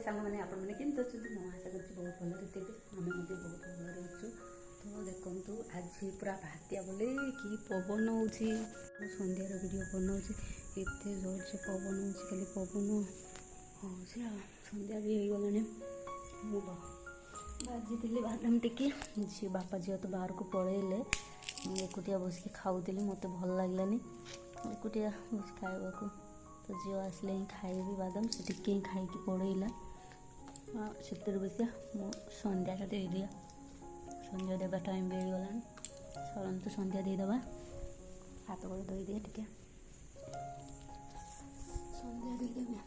सांग मैंने आपण मैंने केमती अच्छे मैं आशा कर बहुत भलि थे आम बहुत भलि अच्छु तो देखु आज पूरा बात्या बोले कि पवन हो सन्ध्यार वीडियो बनाऊँ एत जोर से पवन हो खाली पवन हो सन्ध्या भी हो गलानी मु बाजी बादाम टिके झी बापा झील तो बाहर को पलैले मुझे एकुटिया बसिक खाऊली मत भल लगलानी एकुटिया बस खावा को तो झील आसले ही खाइबी बादाम से टिके ही खाई पड़ेला से बसिया मो सन्ध्या दे दिया सन्ध्या देवा टाइम भी हो गलानी चलन तो सन्ध्या देदेबा हाथ गोड़ धोई दिए टिके सन्ध्या देदेबा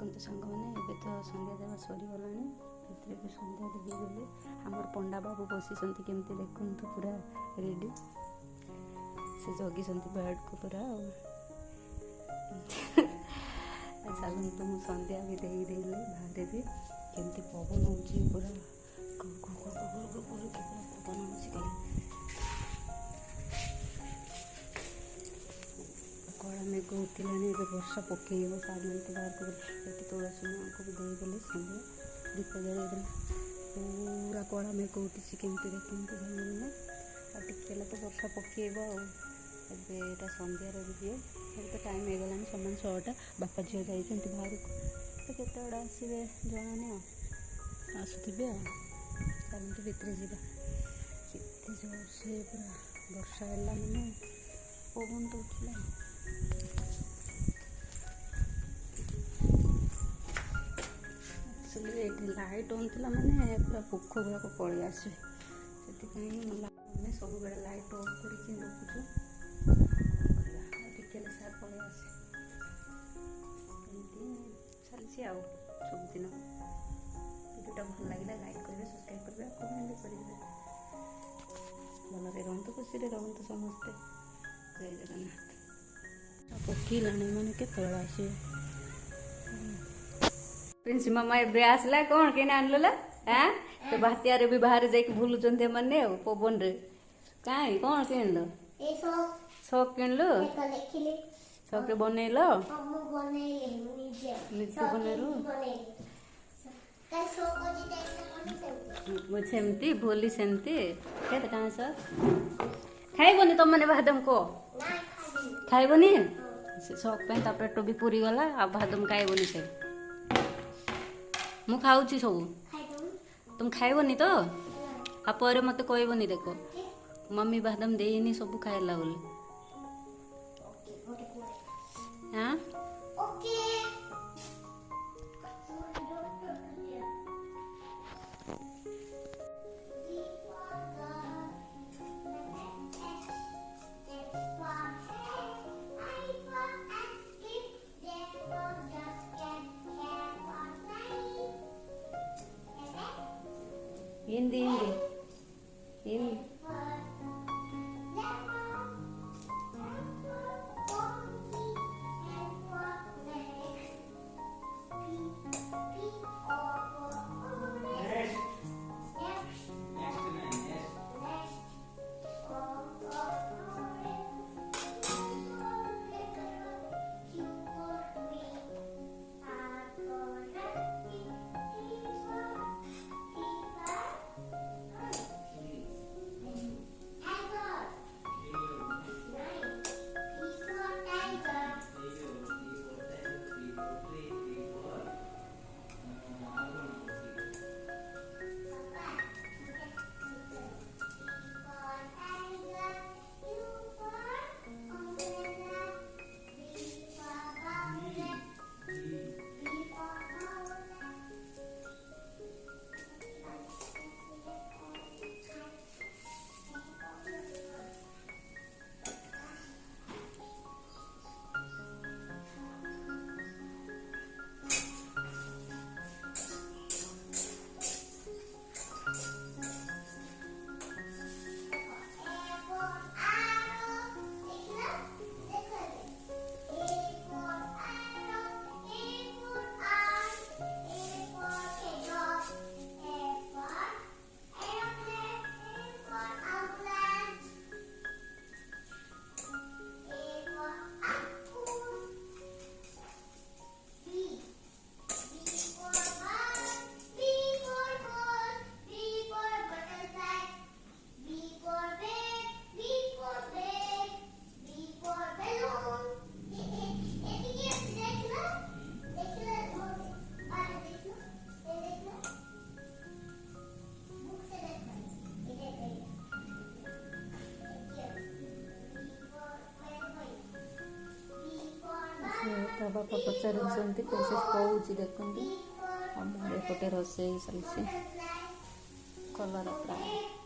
देखते सांग मैंने तो सन्ध्या देवा सरीगला भी सन्ध्या देवी गले आमर पंडा बाबू बसी केमती देखु पूरा रेडी से जगी बेड को पूरा चलते तो मुझे सन्ध्या भी देदेली बाहर भी केमती पवन हो पूरा पवन हो कड़ा मेघ उठिलानी वर्षा पकईब सार मैंने बाहर को तुलसी माँ को भी देदेली सन्ध्या दीप जलदेली पूरा कड़ा मेघ उठी केमती देखते मैंने टिके तो वर्षा पकईब आटा सन्ध्यार वीडियो अब तो टाइम हो गलानी समान 6टा बापा झील जाइए बाहर को तो केत आसवे जाना आसुवे चलते भितर जावा केते जोर से पूरा वर्षा है मैंने पवन तो उठला लाइट ऑन थी मैंने पूरा पोख गुड़ाक पलि आसवे से सब बड़े लाइट ऑन करके रखुचु टिके सार पलि आसे चलती सबदिन वीडियोटा भल लगे लाइक करेंगे सब्सक्राइब करेंगे कमेंट करेंगे भलरे रुहतु खुशी रुहतु समस्ते जय जगन्नाथ। ପକେଇଲାଣି ମାନେ କେତେବେଳେ ଆସିବ ପ୍ରିନ୍ସ ମାମା ଏବେ ଆସିଲା କ'ଣ କିଣି ଆଣିଲ ଆଁ ତ ବାତ୍ୟାରେ ବି ବାହାରେ ଯାଇକି ବୁଲୁଛନ୍ତି ଏମାନେ ଆଉ ପବନରେ କାଇଁ କ'ଣ କିଣିଲ ସକ୍ କିଣିଲୁ ସକ୍ରେ ବନେଇଲ ନିଜେ ବନେଇଲୁ ସେମିତି ଭୋଲି ସେମିତି କେତେ ଟଙ୍କା ସକ୍ ଖାଇବନି ତମମାନେ ବାଦାମ କହ ଖାଇବନି ସେ ସକ୍ ପାଇଁ ତା ପେଟ ବି ପୁରିଗଲା ଆଉ ବାଦାମ ଖାଇବନି ସେ ମୁଁ ଖାଉଛି ସବୁ तुम खाइबनी तो आप मत कहबनी देख मम्मी बादाम देनी सब खाइला बोले हाँ हिंदी हिंदी हिंदी ତା ବାପା ପଚାରୁଛନ୍ତି ପ୍ରିନ୍ସେସ୍ କହୁଛି ଦେଖନ୍ତୁ ଆମର ଏପଟେ ରୋଷେଇ ଚାଲିଛି କଲରା ପ୍ରାୟ